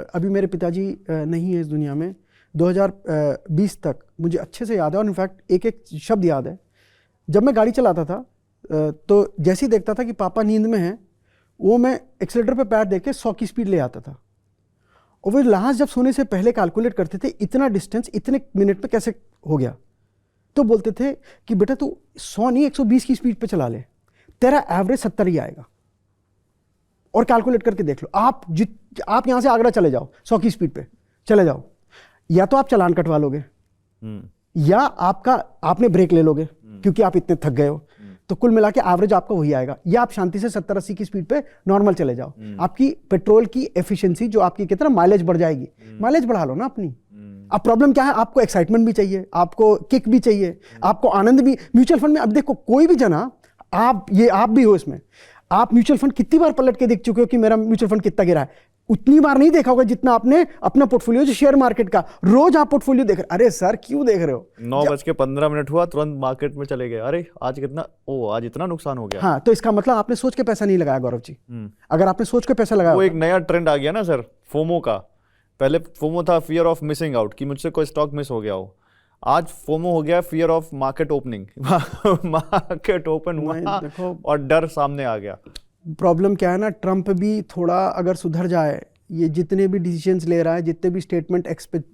अभी मेरे पिताजी नहीं है इस दुनिया में, 2020 तक मुझे अच्छे से याद है और इनफैक्ट एक एक शब्द याद है। जब मैं गाड़ी चलाता था तो जैसे ही देखता था कि पापा नींद में हैं, वो मैं एक्सीलेटर पे पैर दे के 100 की स्पीड ले आता था। और वो लास्ट जब सोने से पहले कैलकुलेट करते थे इतना डिस्टेंस इतने मिनट में कैसे हो गया, तो बोलते थे कि बेटा तू 100 नहीं 120 की स्पीड पे चला ले, तेरा एवरेज 70 ही आएगा। और कैलकुलेट करके देख लो, आप यहां से आगरा चले जाओ 100 की स्पीड पे चले जाओ, या तो आप चालान कटवा लोगे या आपने ब्रेक ले लोगे क्योंकि आप इतने थक गए हो, तो कुल मिला के एवरेज आपका वही आएगा। या आप शांति से 70-80 की स्पीड पे नॉर्मल चले जाओ, आपकी पेट्रोल की एफिशिएंसी जो आपकी कितना माइलेज बढ़ जाएगी, माइलेज बढ़ा लो ना अपनी। अब प्रॉब्लम क्या है, आपको एक्साइटमेंट भी चाहिए, आपको किक भी चाहिए, आपको आनंद भी। म्यूचुअल फंड में अब देखो कोई भी जना, आप भी हो इसमें, आप म्यूचुअल फंड कितनी बार पलट के देख चुके हो कि मेरा म्यूचुअल फंड कितना गिरा है? उतनी बार नहीं देखा होगा जितना आपने अपना पोर्टफोलियो जो शेयर मार्केट का रोज आप पोर्टफोलियो देख रहे। अरे सर क्यों देख रहे हो? 9:15 हुआ तुरंत मार्केट में चले गए, अरे आज आज इतना नुकसान हो गया। हाँ, तो इसका मतलब आपने सोच के पैसा नहीं लगाया गौरव जी। अगर आपने सोच के पैसा लगाया, वो एक नया ट्रेंड आ गया ना सर, फोमो का। पहले फोमो था फियर ऑफ मिसिंग आउट, कि मुझसे कोई स्टॉक मिस हो गया हो। आज फोमो हो गया fear of market opening. Market open हुआ और डर सामने आ गया। प्रॉब्लम क्या है ना, ट्रंप भी थोड़ा अगर सुधर जाए, ये जितने भी डिसीजंस ले रहा है, जितने भी स्टेटमेंट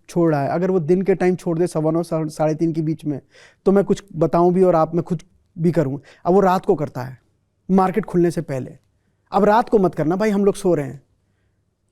छोड़ रहा है, अगर वो दिन के टाइम छोड़ दे 2:15 3:30 के बीच में, तो मैं कुछ बताऊं भी और आप मैं खुद भी करूं। अब वो रात को करता है मार्केट खुलने से पहले। अब रात को मत करना भाई, हम लोग सो रहे हैं,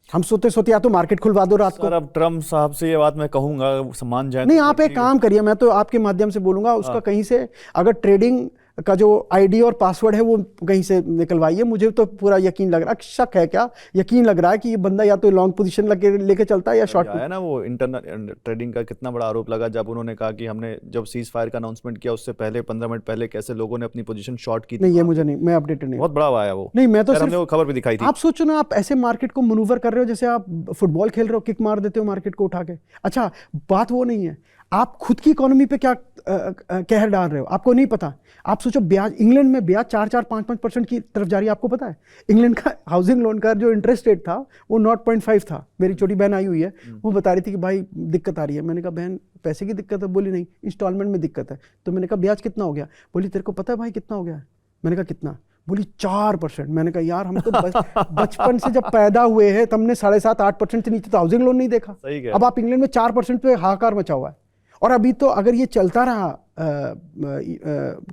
हम सोते सोते या तो मार्केट खुलवा दो रात को। अब ट्रम्प साहब से ये बात मैं कहूंगा, मान जाए नहीं, आप एक काम करिए, मैं तो आपके माध्यम से बोलूंगा, उसका कहीं से अगर ट्रेडिंग का जो आईडी और पासवर्ड है वो कहीं से निकलवाइए। मुझे तो पूरा यकीन लग रहा है, शक है क्या, यकीन लग रहा है कि ये बंदा या तो लॉन्ग पोजीशन लेके चलता है या शॉर्ट। आया ना वो इंटरनल ट्रेडिंग का कितना बड़ा आरोप लगा जब उन्होंने कहा कि हमने जब सीज फायर का अनाउंसमेंट किया उससे पहले 15 मिनट पहले कैसे लोगों ने अपनी पोजीशन शॉर्ट की। नहीं, ये मुझे नहीं, मैं अपडेटेड नहीं। बहुत बड़ा आया वो। नहीं, मैं तो हमने वो खबर भी दिखाई थी। आप सोचो ना, आप ऐसे मार्केट को मनूवर कर रहे हो जैसे आप फुटबॉल खेल रहे हो, किक मार देते हो मार्केट को उठा के। अच्छा, बात वो नहीं है, आप खुद की इकोनॉमी पे क्या कहर डाल रहे हो, आपको नहीं पता। आप सोचो ब्याज, इंग्लैंड में ब्याज 4-4, 5-5% की तरफ जा रही है, आपको पता है? इंग्लैंड का हाउसिंग लोन का जो इंटरेस्ट रेट था वो 0.5 था। मेरी छोटी बहन आई हुई है, वो बता रही थी कि भाई दिक्कत आ रही है। मैंने कहा बहन पैसे की दिक्कत है? बोली नहीं, इंस्टॉलमेंट में दिक्कत है। तो मैंने कहा ब्याज कितना हो गया? बोली तेरे को पता है भाई कितना हो गया है? मैंने कहा कितना? बोली 4%। मैंने कहा यार हम तो बचपन से जब पैदा हुए हैं तब हमने 7.5-8% से नीचे तो हाउसिंग लोन नहीं देखा। अब आप इंग्लैंड में 4% पे हाहाकार मचा हुआ है। और अभी तो अगर ये चलता रहा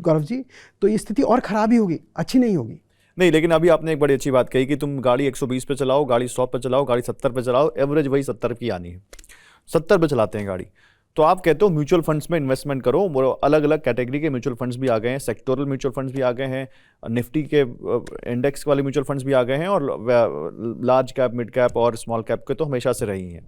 गौरव जी, तो ये स्थिति और खराब ही होगी, अच्छी नहीं होगी। नहीं, लेकिन अभी आपने एक बड़ी अच्छी बात कही कि तुम गाड़ी 120 पे चलाओ, गाड़ी 100 पे चलाओ, गाड़ी 70 पे चलाओ, एवरेज वही 70 की आनी है। 70 पे चलाते हैं गाड़ी। तो आप कहते हो म्यूचुअल फंड्स में इन्वेस्टमेंट करो। अलग अलग कैटेगरी के म्यूचुअल फंड्स भी आ गए हैं, सेक्टोरल म्यूचुअल फंड्स भी आ गए हैं, निफ्टी के इंडेक्स वाले म्यूचुअल फंड्स भी आ गए हैं, और लार्ज कैप, मिड कैप और स्मॉल कैप के तो हमेशा से रही हैं।